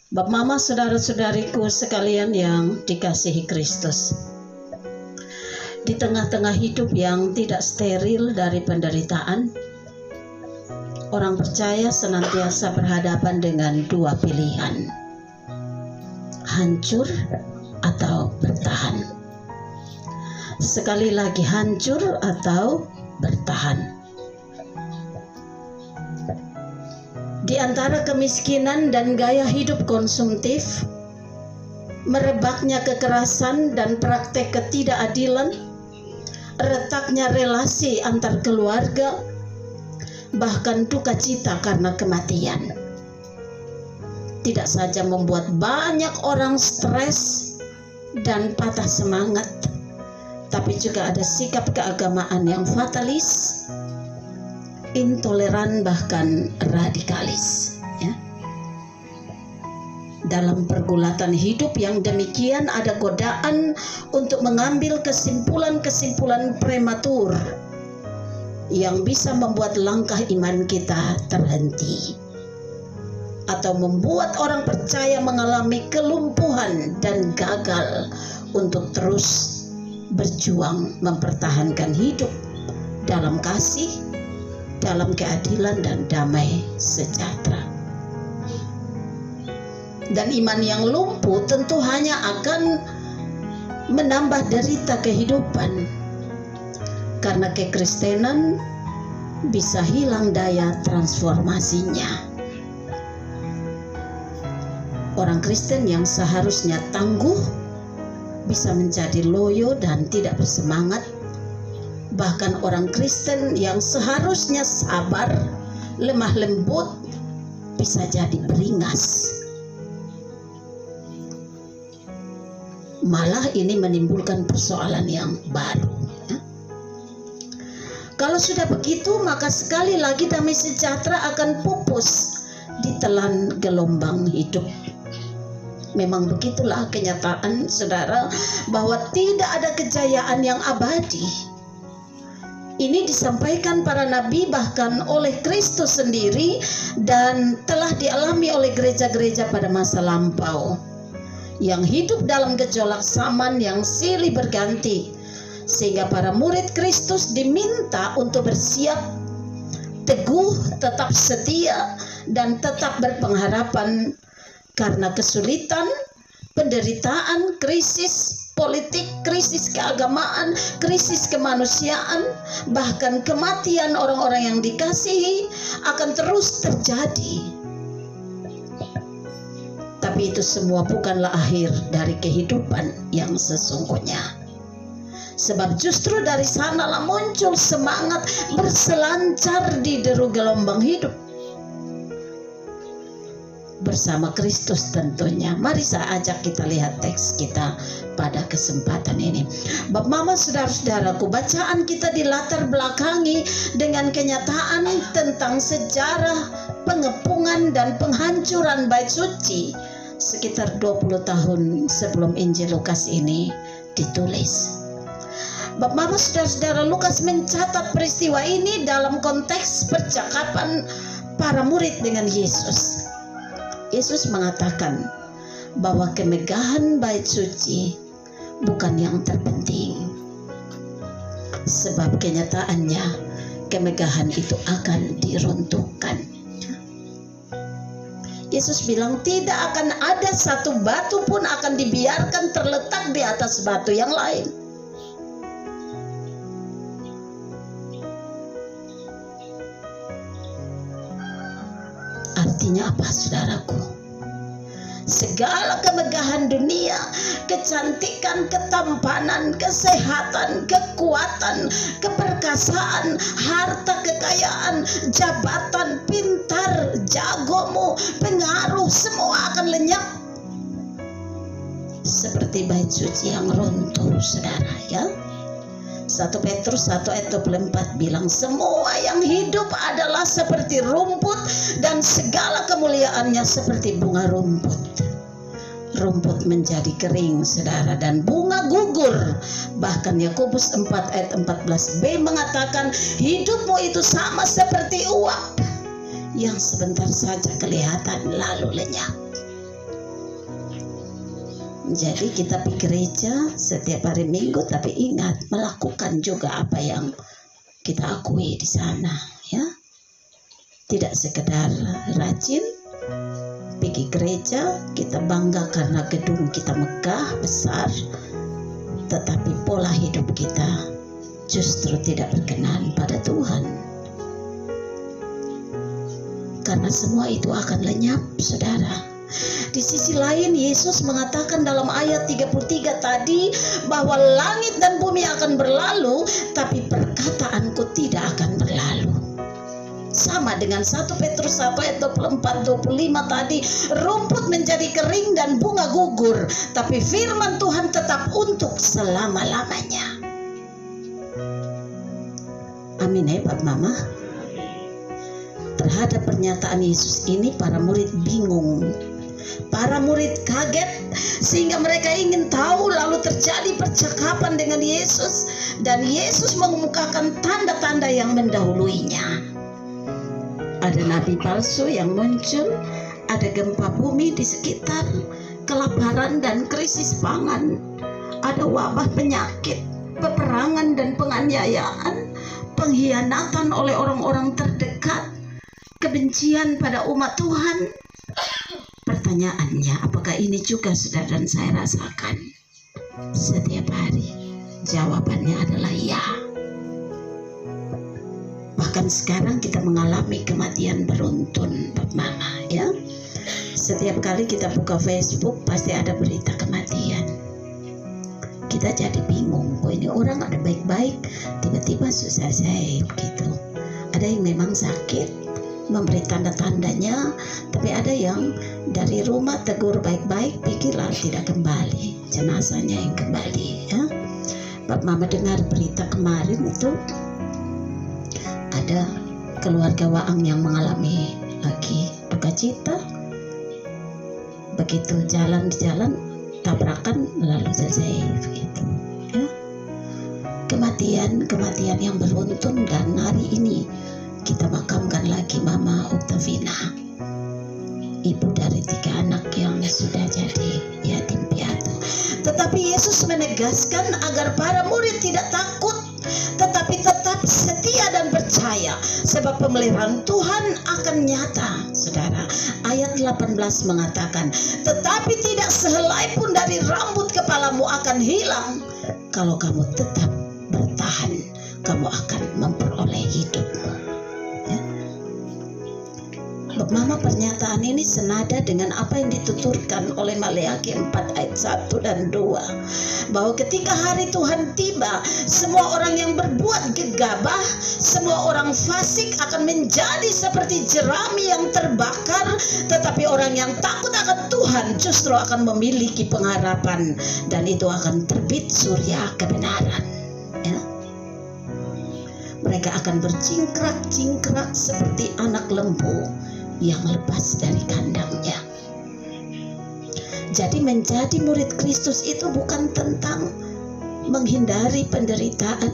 Bapak Mama, saudara-saudariku sekalian yang dikasihi Kristus, di tengah-tengah hidup yang tidak steril dari penderitaan, orang percaya senantiasa berhadapan dengan dua pilihan: hancur atau bertahan. Sekali lagi, hancur atau bertahan. Di antara kemiskinan dan gaya hidup konsumtif, merebaknya kekerasan dan praktek ketidakadilan, retaknya relasi antar keluarga, bahkan duka cita karena kematian, tidak saja membuat banyak orang stres dan patah semangat, tapi juga ada sikap keagamaan yang fatalis, intoleran, bahkan radikalis, ya. Dalam pergulatan hidup yang demikian, ada godaan untuk mengambil kesimpulan-kesimpulan prematur yang bisa membuat langkah iman kita terhenti, atau membuat orang percaya mengalami kelumpuhan dan gagal untuk terus berjuang mempertahankan hidup dalam kasih, dalam keadilan dan damai sejahtera. Dan iman yang lumpuh tentu hanya akan menambah derita kehidupan, karena kekristenan bisa hilang daya transformasinya. Orang Kristen yang seharusnya tangguh bisa menjadi loyo dan tidak bersemangat. Bahkan orang Kristen yang seharusnya sabar, lemah lembut, bisa jadi beringas. Malah ini menimbulkan persoalan yang baru. Kalau sudah begitu, maka sekali lagi damai sejahtera akan pupus ditelan gelombang hidup. Memang begitulah kenyataan, saudara, bahwa tidak ada kejayaan yang abadi. Ini disampaikan para nabi, bahkan oleh Kristus sendiri, dan telah dialami oleh gereja-gereja pada masa lampau yang hidup dalam gejolak zaman yang silih berganti, sehingga para murid Kristus diminta untuk bersiap, teguh, tetap setia, dan tetap berpengharapan, karena kesulitan, penderitaan, krisis politik, krisis keagamaan, krisis kemanusiaan, bahkan kematian orang-orang yang dikasihi akan terus terjadi. Tapi itu semua bukanlah akhir dari kehidupan yang sesungguhnya. Sebab justru dari sanalah muncul semangat berselancar di deru gelombang hidup bersama Kristus tentunya. Mari saya ajak kita lihat teks kita pada kesempatan ini. Bapak Mama, saudara-saudaraku, bacaan kita dilatar belakangi dengan kenyataan tentang sejarah pengepungan dan penghancuran bait suci sekitar 20 tahun sebelum Injil Lukas ini ditulis. Bapak Mama, saudara-saudara, Lukas mencatat peristiwa ini dalam konteks percakapan para murid dengan Yesus. Yesus mengatakan bahwa kemegahan bait suci bukan yang terpenting, sebab kenyataannya kemegahan itu akan diruntuhkan. Yesus bilang tidak akan ada satu batu pun akan dibiarkan terletak di atas batu yang lain. Artinya apa, saudaraku? Segala kemegahan dunia, kecantikan, ketampanan, kesehatan, kekuatan, keperkasaan, harta kekayaan, jabatan, pintar, jagomu, pengaruh, semua akan lenyap seperti bait suci yang runtuh, saudara, ya. 1 Petrus 1 ayat 24 bilang, semua yang hidup adalah seperti rumput dan segala kemuliaannya seperti bunga rumput. Rumput menjadi kering, saudara, dan bunga gugur. Bahkan Yakobus 4 ayat 14b mengatakan, hidupmu itu sama seperti uap yang sebentar saja kelihatan lalu lenyap. Jadi kita pergi gereja setiap hari Minggu, tapi ingat melakukan juga apa yang kita akui di sana, ya. Tidak sekedar rajin pergi gereja, kita bangga karena gedung kita megah, besar, tetapi pola hidup kita justru tidak berkenan pada Tuhan. Karena semua itu akan lenyap, saudara. Di sisi lain, Yesus mengatakan dalam ayat 33 tadi bahwa langit dan bumi akan berlalu, tapi perkataanku tidak akan berlalu. Sama dengan 1 Petrus 1 ayat 24-25 tadi, rumput menjadi kering dan bunga gugur, tapi firman Tuhan tetap untuk selama-lamanya. Amin, hebat Mama. Terhadap pernyataan Yesus ini, para murid bingung. Para murid kaget sehingga mereka ingin tahu, lalu terjadi percakapan dengan Yesus dan Yesus mengemukakan tanda-tanda yang mendahuluinya. Ada nabi palsu yang muncul, ada gempa bumi di sekitar, kelaparan dan krisis pangan, ada wabah penyakit, peperangan dan penganiayaan, pengkhianatan oleh orang-orang terdekat, kebencian pada umat Tuhan. Pertanyaannya, apakah ini juga saudara dan saya rasakan setiap hari? Jawabannya adalah ya. Bahkan sekarang kita mengalami kematian beruntun, Mama, ya. Setiap kali kita buka Facebook pasti ada berita kematian. Kita jadi bingung, oh ini orang ada baik-baik, tiba-tiba susah saya gitu. Ada yang memang sakit, memberi tanda-tandanya, tapi ada yang dari rumah tegur baik-baik, pikirlah tidak kembali, jenazahnya yang kembali, ya. Bapak Mama dengar berita kemarin itu ada keluarga Waang yang mengalami lagi duka cita, begitu jalan di jalan tabrakan lalu selesai begitu, ya. Kematian yang beruntun. Dan hari ini kita makamkan lagi Mama Oktavina, ibu dari 3 anak yang sudah jadi yatim piatu. Tetapi Yesus menegaskan agar para murid tidak takut, tetapi tetap setia dan percaya, sebab pemeliharaan Tuhan akan nyata, saudara. Ayat 18 mengatakan, tetapi tidak sehelai pun dari rambut kepalamu akan hilang. Kalau kamu tetap bertahan, kamu akan memperoleh hidupmu. Mama, pernyataan ini senada dengan apa yang dituturkan oleh Maleakhi 4 ayat 1 dan 2, bahwa ketika hari Tuhan tiba, semua orang yang berbuat gegabah, semua orang fasik akan menjadi seperti jerami yang terbakar, tetapi orang yang takut akan Tuhan justru akan memiliki pengharapan, dan itu akan terbit surya kebenaran, ya. Mereka akan bercingkrak-cingkrak seperti anak lembu yang lepas dari kandangnya. Jadi menjadi murid Kristus itu bukan tentang menghindari penderitaan,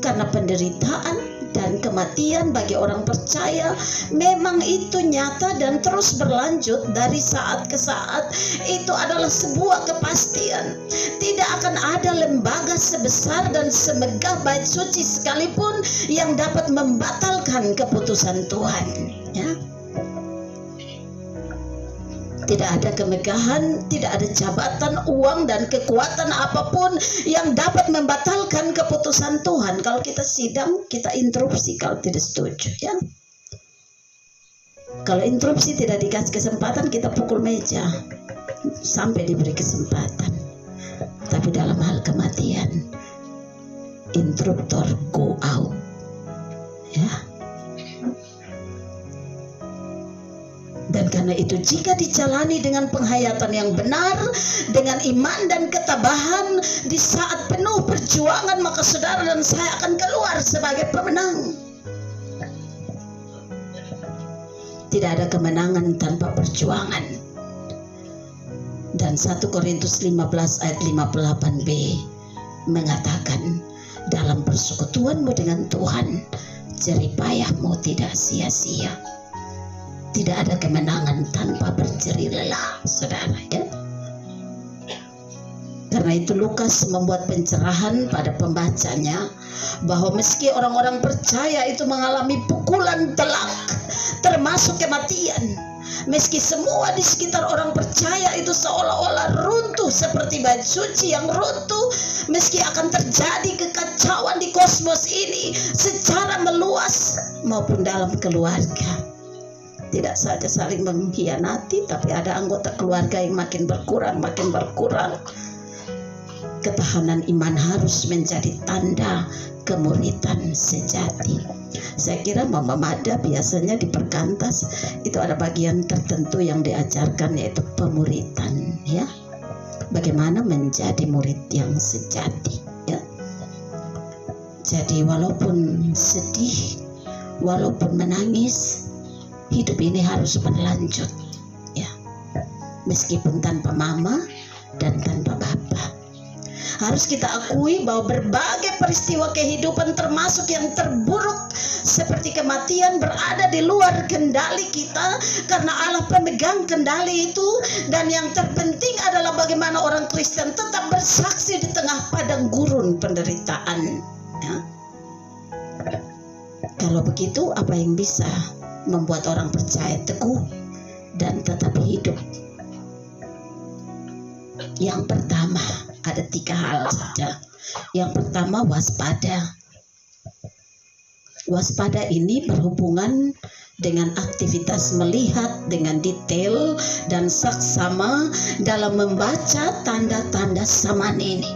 karena penderitaan dan kematian bagi orang percaya memang itu nyata dan terus berlanjut dari saat ke saat. Itu adalah sebuah kepastian. Tidak akan ada lembaga sebesar dan semegah bait suci sekalipun yang dapat membatalkan keputusan Tuhan, ya. Tidak ada kemegahan, tidak ada jabatan, uang, dan kekuatan apapun yang dapat membatalkan keputusan Tuhan. Kalau kita sidang, kita interupsi kalau tidak setuju, ya. Kalau interupsi tidak dikasih kesempatan, kita pukul meja sampai diberi kesempatan. Tapi dalam hal kematian, interruptor go out, ya. Dan karena itu jika dijalani dengan penghayatan yang benar, dengan iman dan ketabahan, di saat penuh perjuangan, maka saudara dan saya akan keluar sebagai pemenang. Tidak ada kemenangan tanpa perjuangan. Dan 1 Korintus 15 ayat 58b mengatakan, dalam persekutuanmu dengan Tuhan, jerih payahmu tidak sia-sia. Tidak ada kemenangan tanpa berjerih lelah, saudara, ya. Karena itu Lukas membuat pencerahan pada pembacanya bahwa meski orang-orang percaya itu mengalami pukulan telak termasuk kematian, meski semua di sekitar orang percaya itu seolah-olah runtuh seperti bait suci yang runtuh, meski akan terjadi kekacauan di kosmos ini secara meluas maupun dalam keluarga, tidak saja saling mengkhianati, tapi ada anggota keluarga yang makin berkurang. Ketahanan iman harus menjadi tanda kemuritan sejati. Saya kira Mama Mada biasanya di perkantas itu ada bagian tertentu yang diajarkan, yaitu pemuritan, ya. Bagaimana menjadi murid yang sejati, ya. Jadi walaupun sedih, walaupun menangis, hidup ini harus berlanjut, ya. Meskipun tanpa mama dan tanpa bapa. Harus kita akui bahwa berbagai peristiwa kehidupan termasuk yang terburuk seperti kematian berada di luar kendali kita, karena Allah pemegang kendali itu. Dan yang terpenting adalah bagaimana orang Kristen tetap bersaksi di tengah padang gurun penderitaan, ya. Kalau begitu, apa yang bisa membuat orang percaya teguh dan tetap hidup? Yang pertama, ada 3 hal saja. Yang pertama, waspada. Waspada ini berhubungan dengan aktivitas melihat dengan detail dan saksama dalam membaca tanda-tanda zaman ini.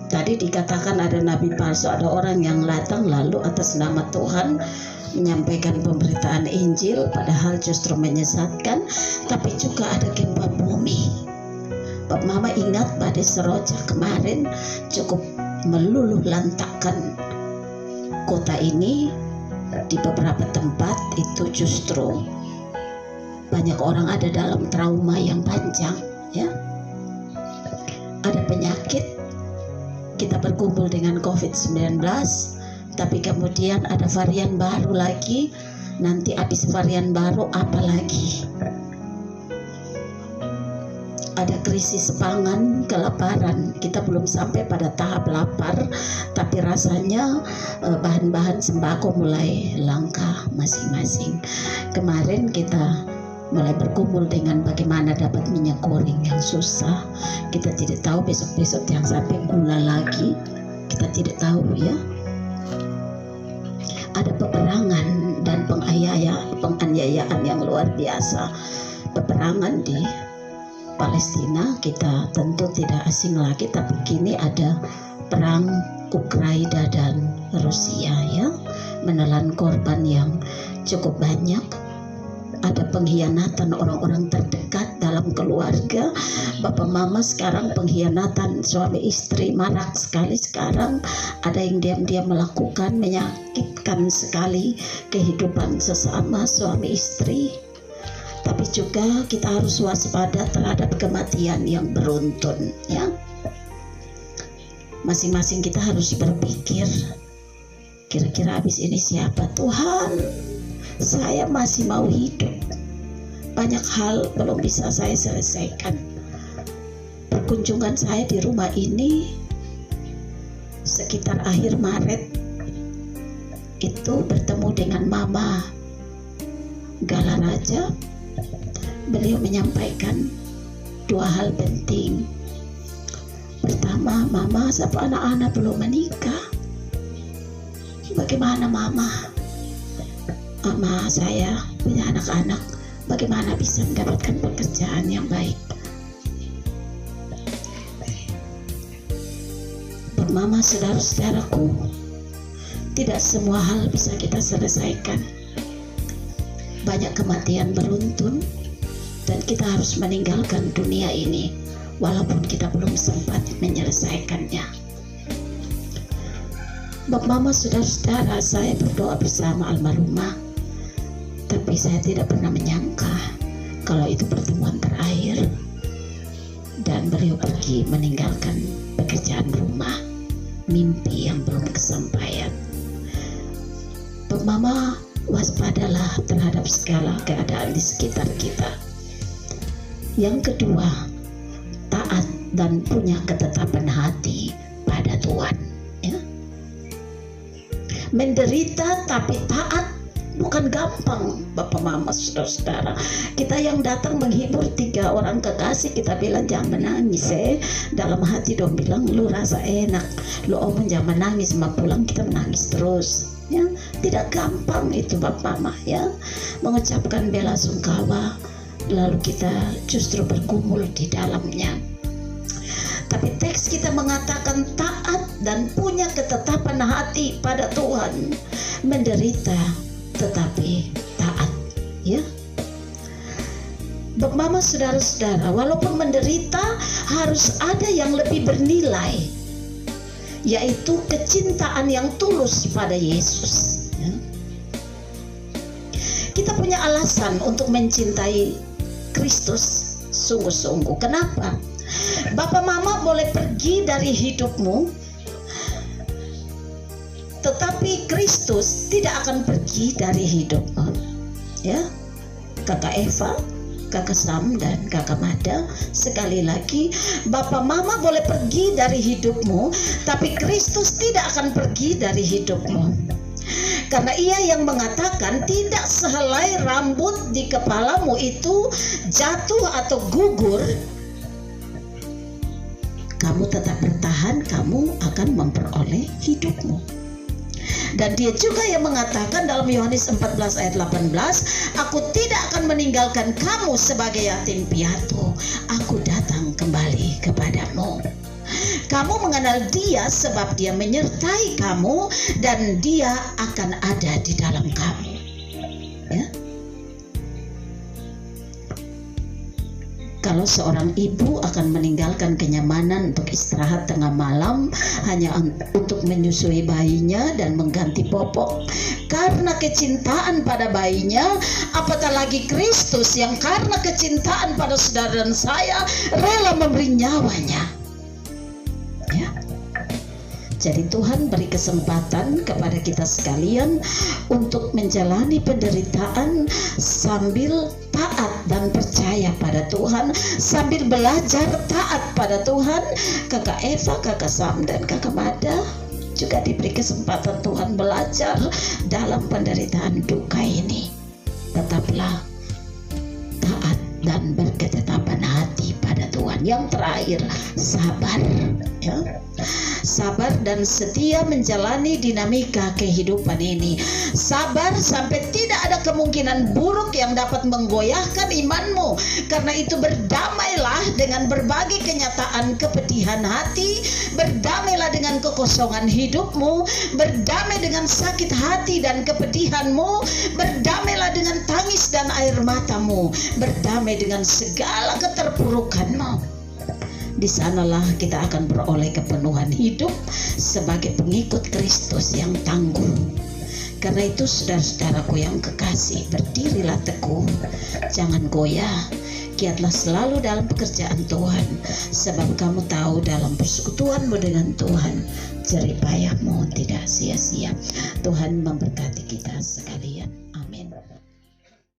Tadi dikatakan ada nabi palsu, ada orang yang datang lalu atas nama Tuhan menyampaikan pemberitaan Injil, padahal justru menyesatkan. Tapi juga ada gempa bumi. Pak Mama ingat badai Seroja kemarin cukup meluluh lantakkan kota ini. Di beberapa tempat itu justru banyak orang ada dalam trauma yang panjang, ya. Ada penyakit, kita berkumpul dengan COVID-19, tapi kemudian ada varian baru lagi. Nanti habis varian baru apa lagi? Ada krisis pangan, kelaparan. Kita belum sampai pada tahap lapar, tapi rasanya bahan-bahan sembako mulai langka masing-masing. Kemarin kita mulai berkumpul dengan bagaimana dapat minyak goreng yang susah. Kita tidak tahu besok-besok yang sampai gula lagi. Kita tidak tahu, ya. Ada peperangan dan penganiayaan yang luar biasa. Peperangan di Palestina kita tentu tidak asing lagi, tapi kini ada perang Ukraina dan Rusia, ya, menelan korban yang cukup banyak. Ada pengkhianatan orang-orang terdekat dalam keluarga. Bapak mama sekarang pengkhianatan suami istri marak sekali sekarang. Ada yang diam-diam melakukan, menyakitkan sekali kehidupan sesama suami istri. Tapi juga kita harus waspada terhadap kematian yang beruntun, ya. Masing-masing kita harus berpikir, kira-kira habis ini siapa? Tuhan, saya masih mau hidup. Banyak hal belum bisa saya selesaikan. Perkunjungan saya di rumah ini sekitar akhir Maret itu bertemu dengan Mama Galaraja. Beliau menyampaikan 2 hal penting. Pertama, Mama, satu anak-anak belum menikah. Bagaimana Mama? Mama, saya punya anak-anak. Bagaimana bisa mendapatkan pekerjaan yang baik? Mama, saudara-saudaraku, tidak semua hal bisa kita selesaikan. Banyak kematian beruntun, dan kita harus meninggalkan dunia ini walaupun kita belum sempat menyelesaikannya. Bapak mama, saudara-saudara, saya berdoa bersama almarhumah, tapi saya tidak pernah menyangka kalau itu pertemuan terakhir dan beliau pergi meninggalkan pekerjaan rumah, mimpi yang belum kesampaian. Bapak mama, waspadalah terhadap segala keadaan di sekitar kita. Yang kedua, taat dan punya ketetapan hati pada Tuhan. Ya. Menderita tapi taat bukan gampang, Bapak Mama, saudara-saudara. Kita yang datang menghibur 3 orang kekasih, kita bilang jangan menangis. Dalam hati dong bilang, lu rasa enak, lu omong jangan menangis, ma pulang kita menangis terus. Ya, tidak gampang itu Bapak Mama ya, mengucapkan bela sungkawa, lalu kita justru bergumul di dalamnya. Tapi teks kita mengatakan taat dan punya ketetapan hati pada Tuhan, menderita tetapi taat, ya. Bapak Mama, saudara-saudara, walaupun menderita harus ada yang lebih bernilai, yaitu kecintaan yang tulus pada Yesus. Ya. Kita punya alasan untuk mencintai Kristus sungguh-sungguh. Kenapa? Bapak Mama boleh pergi dari hidupmu, tetapi Kristus tidak akan pergi dari hidupmu. Ya, Kakak Eva, Kakak Sam, dan Kakak Mada, sekali lagi, Bapak Mama boleh pergi dari hidupmu, tapi Kristus tidak akan pergi dari hidupmu. Karena Ia yang mengatakan tidak sehelai rambut di kepalamu itu jatuh atau gugur, kamu tetap bertahan, kamu akan memperoleh hidupmu. Dan Dia juga yang mengatakan dalam Yohanes 14 ayat 18, aku tidak akan meninggalkan kamu sebagai yatim piatu, aku datang kembali kepadamu. Kamu mengenal Dia sebab Dia menyertai kamu dan Dia akan ada di dalam kamu. Ya. Kalau seorang ibu akan meninggalkan kenyamanan untuk istirahat tengah malam hanya untuk menyusui bayinya dan mengganti popok karena kecintaan pada bayinya, apatah lagi Kristus yang karena kecintaan pada saudara dan saya rela memberi nyawanya. Ya. Jadi Tuhan beri kesempatan kepada kita sekalian untuk menjalani penderitaan sambil taat dan percaya pada Tuhan, sambil belajar taat pada Tuhan. Kakak Eva, Kakak Sam, dan Kakak Mada juga diberi kesempatan Tuhan belajar dalam penderitaan duka ini. Tetaplah taat dan berketetapan hati pada Tuhan. Yang terakhir, sabar, ya. Sabar dan setia menjalani dinamika kehidupan ini. Sabar sampai tidak ada kemungkinan buruk yang dapat menggoyahkan imanmu. Karena itu berdamailah dengan berbagai kenyataan kepedihan hati, berdamailah dengan kekosongan hidupmu, berdamai dengan sakit hati dan kepedihanmu, berdamailah dengan tangis dan air matamu, berdamai dengan segala keterpurukanmu. Di sanalah kita akan beroleh kepenuhan hidup sebagai pengikut Kristus yang tangguh. Karena itu saudara-saudaraku yang kekasih, berdirilah teguh, jangan goyah, giatlah selalu dalam pekerjaan Tuhan, sebab kamu tahu dalam persekutuanmu dengan Tuhan, jerih payahmu tidak sia-sia. Tuhan memberkati kita sekalian.